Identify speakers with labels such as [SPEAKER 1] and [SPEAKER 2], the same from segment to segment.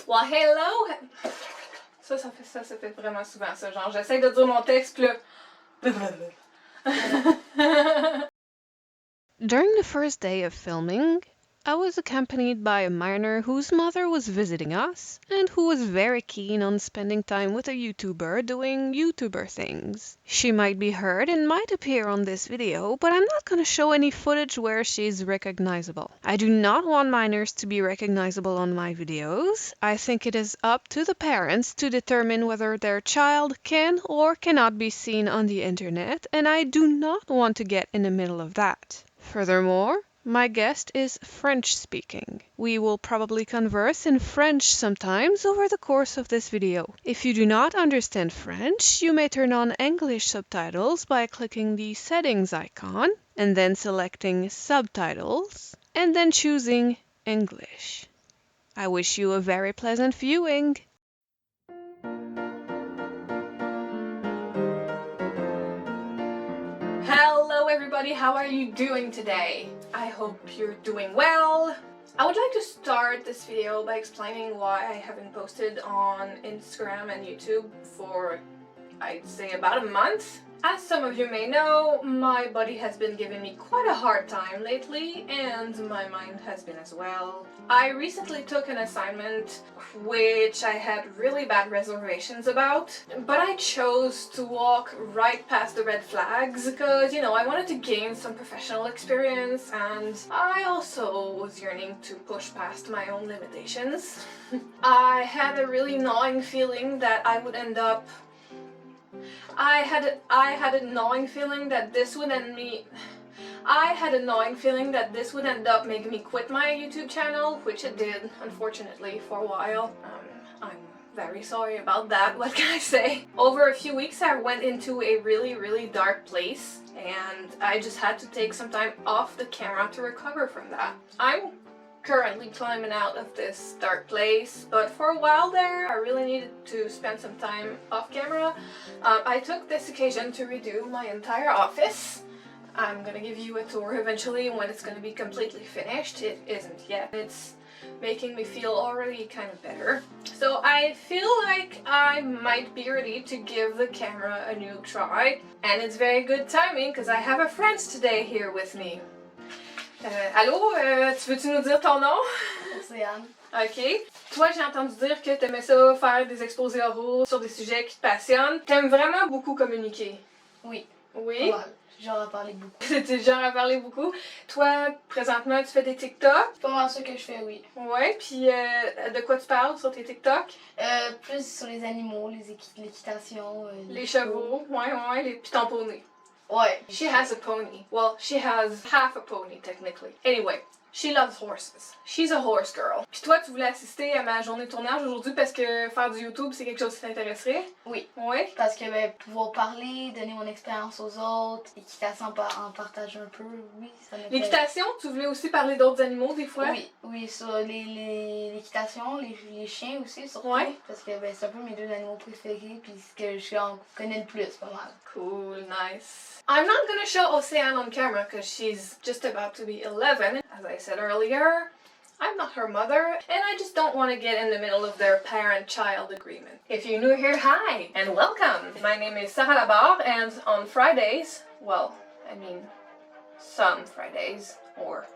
[SPEAKER 1] Well, hello! Ça fait vraiment souvent ça. Genre, j'essaie de dire mon texte, puis là...
[SPEAKER 2] During the first day of filming, I was accompanied by a minor whose mother was visiting us and who was very keen on spending time with a YouTuber doing YouTuber things. She might be heard and might appear on this video, but I'm not gonna show any footage where she's recognizable. I do not want minors to be recognizable on my videos. I think it is up to the parents to determine whether their child can or cannot be seen on the internet, and I do not want to get in the middle of that. Furthermore, my guest is French-speaking. We will probably converse in French sometimes over the course of this video. If you do not understand French, you may turn on English subtitles by clicking the settings icon and then selecting subtitles and then choosing English. I wish you a very pleasant viewing.
[SPEAKER 1] Hello everybody, how are you doing today? I hope you're doing well. I would like to start this video by explaining why I haven't posted on Instagram and YouTube for, I'd say, about a month. As some of you may know, my body has been giving me quite a hard time lately, and my mind has been as well. I recently took an assignment which I had really bad reservations about, but I chose to walk right past the red flags because, you know, I wanted to gain some professional experience, and I also was yearning to push past my own limitations. I had a really gnawing feeling that I would end up I had a gnawing feeling that this would end up making me quit my YouTube channel, which it did, unfortunately, for a while. I'm very sorry about that, what can I say? Over a few weeks I went into a really dark place, and I just had to take some time off the camera to recover from that. I'm currently climbing out of this dark place, but for a while there I really needed to spend some time off camera. I took this occasion to redo my entire office. I'm gonna give you a tour eventually when it's gonna be completely finished. It isn't yet. It's making me feel already kind of better. So I feel like I might be ready to give the camera a new try, and it's very good timing because I have a friend today here with me. Allô, tu veux-tu nous dire ton nom?
[SPEAKER 3] C'est Anne.
[SPEAKER 1] Ok. Toi, j'ai entendu dire que t'aimais ça faire des exposés oraux sur des sujets qui te passionnent. T'aimes vraiment beaucoup communiquer?
[SPEAKER 3] Oui.
[SPEAKER 1] Oui?
[SPEAKER 3] Ouais, genre à parler beaucoup.
[SPEAKER 1] T'es le genre à parler beaucoup. Toi, présentement, tu fais des TikTok?
[SPEAKER 3] C'est pas mal ça que je fais, oui.
[SPEAKER 1] Ouais, puis de quoi tu parles sur tes TikTok?
[SPEAKER 3] Plus sur les animaux, l'équitation.
[SPEAKER 1] Les chevaux, ouais, puis ton poney.
[SPEAKER 3] Ouais.
[SPEAKER 1] She has a pony. Well, she has half a pony, technically. Anyway, she loves horses. She's a horse girl. Puis toi, tu voulais assister à ma journée de tournage aujourd'hui parce que faire du YouTube, c'est quelque chose qui t'intéresserait?
[SPEAKER 3] Oui.
[SPEAKER 1] Oui?
[SPEAKER 3] Parce que pouvoir parler, donner mon expérience aux autres, équitation en partager un peu, oui, ça m'intéresse.
[SPEAKER 1] L'équitation, tu voulais aussi parler d'autres animaux des fois?
[SPEAKER 3] Oui, sur l'équitation, les chiens aussi, surtout.
[SPEAKER 1] Ouais.
[SPEAKER 3] Parce que c'est un peu mes deux animaux préférés, puis ce que je connais le plus, pas mal.
[SPEAKER 1] Cool, nice. I'm not gonna show Océane on camera because she's just about to be 11. As I said earlier, I'm not her mother, and I just don't want to get in the middle of their parent-child agreement. If you're new here, hi, and welcome! My name is Sarah Labarre, and on Fridays, well, I mean, some Fridays, or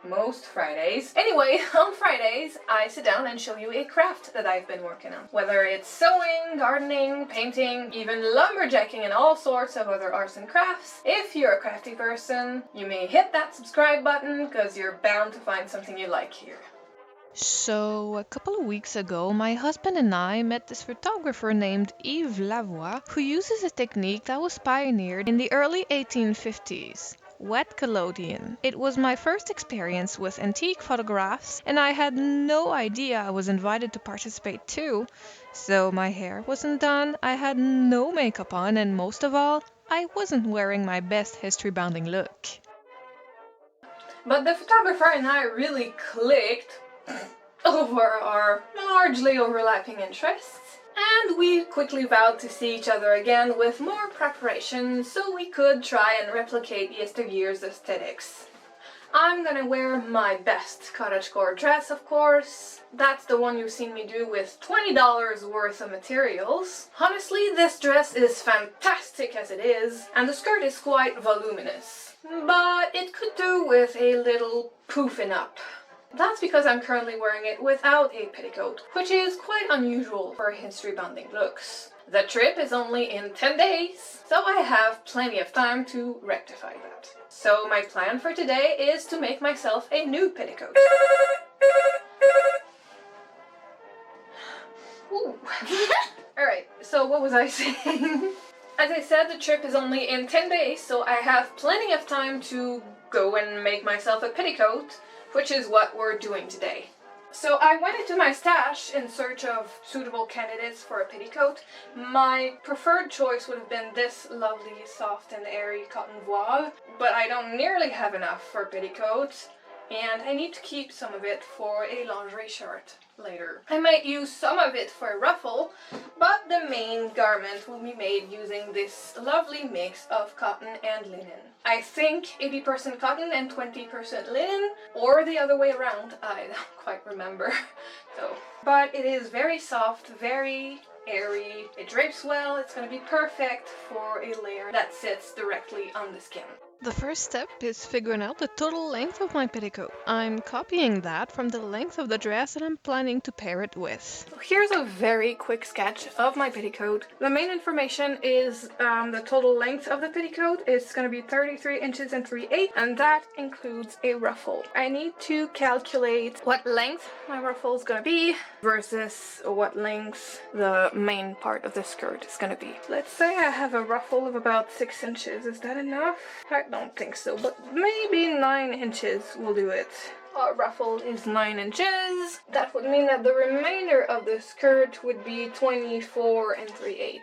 [SPEAKER 1] most Fridays. Anyway, on Fridays, I sit down and show you a craft that I've been working on. Whether it's sewing, gardening, painting, even lumberjacking, and all sorts of other arts and crafts. If you're a crafty person, you may hit that subscribe button because you're bound to find something you like here.
[SPEAKER 2] So, a couple of weeks ago, my husband and I met this photographer named Yves Lavoie, who uses a technique that was pioneered in the early 1850s. Wet collodion. It was my first experience with antique photographs, and I had no idea I was invited to participate too. So my hair wasn't done, I had no makeup on, and most of all, I wasn't wearing my best history-bounding look.
[SPEAKER 1] But the photographer and I really clicked over our largely overlapping interests. And we quickly vowed to see each other again with more preparation so we could try and replicate yesteryear's aesthetics. I'm gonna wear my best cottagecore dress, of course. That's the one you've seen me do with $20 worth of materials. Honestly, this dress is fantastic as it is, and the skirt is quite voluminous. But it could do with a little poofing up. That's because I'm currently wearing it without a petticoat, which is quite unusual for history bonding looks. The trip is only in 10 days, so I have plenty of time to rectify that. So my plan for today is to make myself a new petticoat. Ooh. Alright, so what was I saying? As I said, the trip is only in 10 days, so I have plenty of time to go and make myself a petticoat, which is what we're doing today. So I went into my stash in search of suitable candidates for a petticoat. My preferred choice would have been this lovely, soft and airy cotton voile, but I don't nearly have enough for petticoats, and I need to keep some of it for a lingerie shirt later. I might use some of it for a ruffle, but the main garment will be made using this lovely mix of cotton and linen. I think 80% cotton and 20% linen, or the other way around, I don't quite remember. But it is very soft, very airy, it drapes well, it's going to be perfect for a layer that sits directly on the skin.
[SPEAKER 2] The first step is figuring out the total length of my petticoat. I'm copying that from the length of the dress that I'm planning to pair it with.
[SPEAKER 1] Here's a very quick sketch of my petticoat. The main information is the total length of the petticoat. It's going to be 33 inches and 3/8, and that includes a ruffle. I need to calculate what length my ruffle is going to be versus what length the main part of the skirt is going to be. Let's say I have a ruffle of about 6 inches. Is that enough? I don't think so, but maybe 9 inches will do it. Our ruffle is 9 inches. That would mean that the remainder of the skirt would be 24 and 3/8.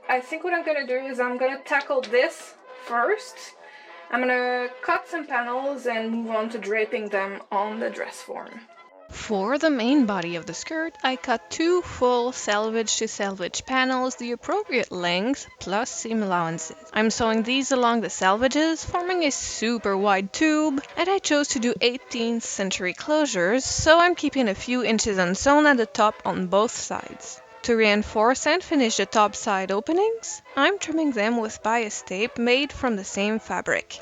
[SPEAKER 1] I think what I'm gonna do is I'm gonna tackle this first. I'm gonna cut some panels and move on to draping them on the dress form.
[SPEAKER 2] For the main body of the skirt, I cut 2 full selvage to selvage panels the appropriate length plus seam allowances. I'm sewing these along the selvages, forming a super wide tube, and I chose to do 18th century closures, so I'm keeping a few inches unsewn at the top on both sides. To reinforce and finish the top side openings, I'm trimming them with bias tape made from the same fabric.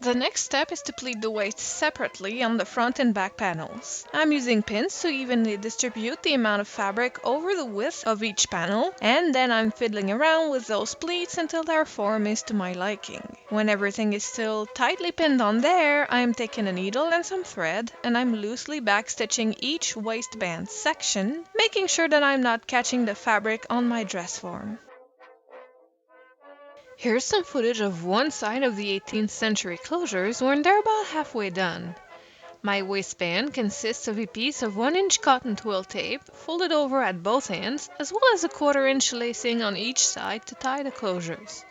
[SPEAKER 2] The next step is to pleat the waist separately on the front and back panels. I'm using pins to evenly distribute the amount of fabric over the width of each panel, and then I'm fiddling around with those pleats until their form is to my liking. When everything is still tightly pinned on there, I'm taking a needle and some thread, and I'm loosely backstitching each waistband section, making sure that I'm not catching the fabric on my dress form. Here's some footage of one side of the 18th century closures when they're about halfway done. My waistband consists of a piece of 1-inch cotton twill tape folded over at both ends, as well as a 1/4-inch lacing on each side to tie the closures.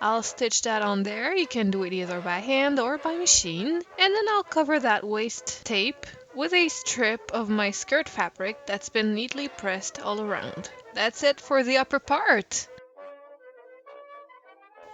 [SPEAKER 2] I'll stitch that on there, you can do it either by hand or by machine, and then I'll cover that waist tape with a strip of my skirt fabric that's been neatly pressed all around. That's it for the upper part!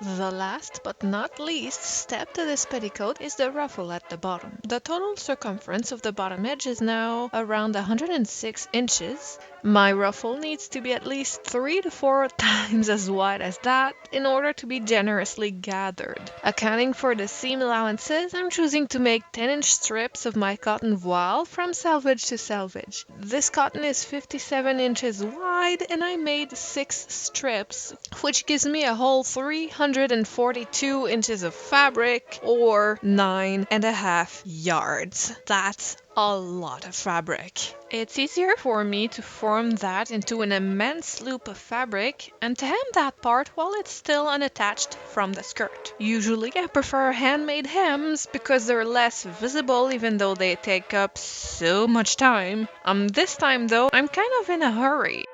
[SPEAKER 2] The last but not least step to this petticoat is the ruffle at the bottom. The total circumference of the bottom edge is now around 106 inches. My ruffle needs to be at least 3 to 4 times as wide as that in order to be generously gathered. Accounting for the seam allowances, I'm choosing to make 10-inch strips of my cotton voile from selvage to selvage. This cotton is 57 inches wide and I made 6 strips, which gives me a whole 342 inches of fabric, or 9.5 yards. That's a lot of fabric. It's easier for me to form that into an immense loop of fabric and to hem that part while it's still unattached from the skirt. Usually I prefer handmade hems because they're less visible even though they take up so much time. This time though, I'm kind of in a hurry.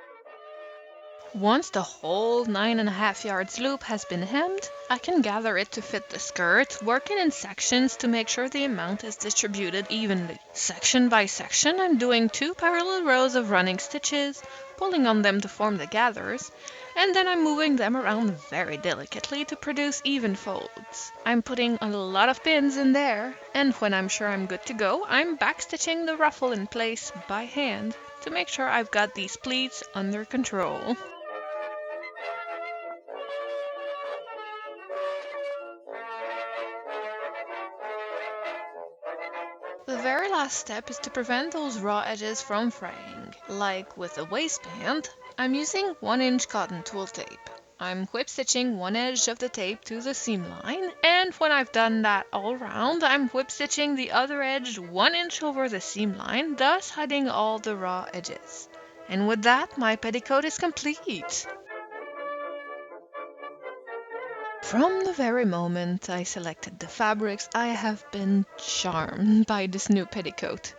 [SPEAKER 2] Once the whole 9.5 yards loop has been hemmed, I can gather it to fit the skirt, working in sections to make sure the amount is distributed evenly. Section by section, I'm doing 2 parallel rows of running stitches, pulling on them to form the gathers, and then I'm moving them around very delicately to produce even folds. I'm putting a lot of pins in there, and when I'm sure I'm good to go, I'm backstitching the ruffle in place by hand to make sure I've got these pleats under control. The very last step is to prevent those raw edges from fraying. Like with the waistband, I'm using 1-inch cotton twill tape. I'm whip stitching one edge of the tape to the seam line, and when I've done that all round, I'm whip stitching the other edge 1 inch over the seam line, thus hiding all the raw edges. And with that, my petticoat is complete. From the very moment I selected the fabrics, I have been charmed by this new petticoat.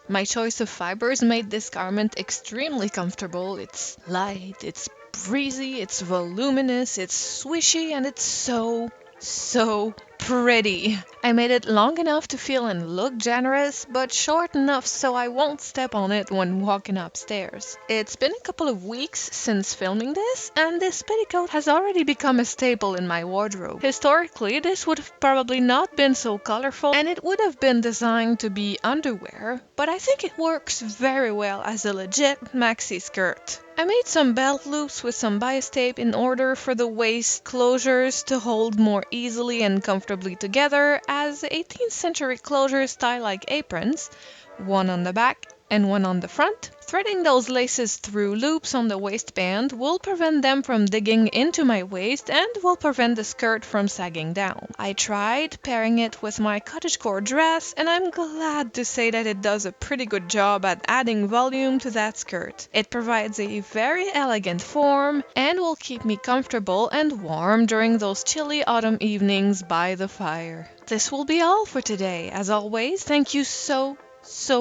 [SPEAKER 2] My choice of fibers made this garment extremely comfortable. It's light, it's breezy, it's voluminous, it's swishy, and it's so pretty. I made it long enough to feel and look generous, but short enough so I won't step on it when walking upstairs. It's been a couple of weeks since filming this, and this petticoat has already become a staple in my wardrobe. Historically, this would have probably not been so colorful, and it would have been designed to be underwear, but I think it works very well as a legit maxi skirt. I made some belt loops with some bias tape in order for the waist closures to hold more easily and comfortably together as 18th century closures tie like aprons, one on the back and one on the front. Threading those laces through loops on the waistband will prevent them from digging into my waist and will prevent the skirt from sagging down. I tried pairing it with my cottagecore dress, and I'm glad to say that it does a pretty good job at adding volume to that skirt. It provides a very elegant form and will keep me comfortable and warm during those chilly autumn evenings by the fire. This will be all for today. As always, thank you so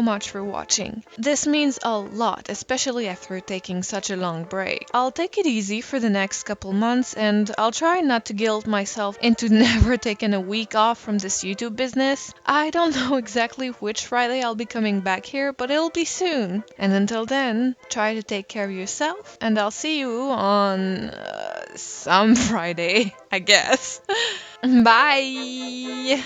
[SPEAKER 2] much for watching. This means a lot, especially after taking such a long break. I'll take it easy for the next couple months, and I'll try not to guilt myself into never taking a week off from this YouTube business. I don't know exactly which Friday I'll be coming back here, but it'll be soon. And until then, try to take care of yourself, and I'll see you on some Friday, I guess. Bye!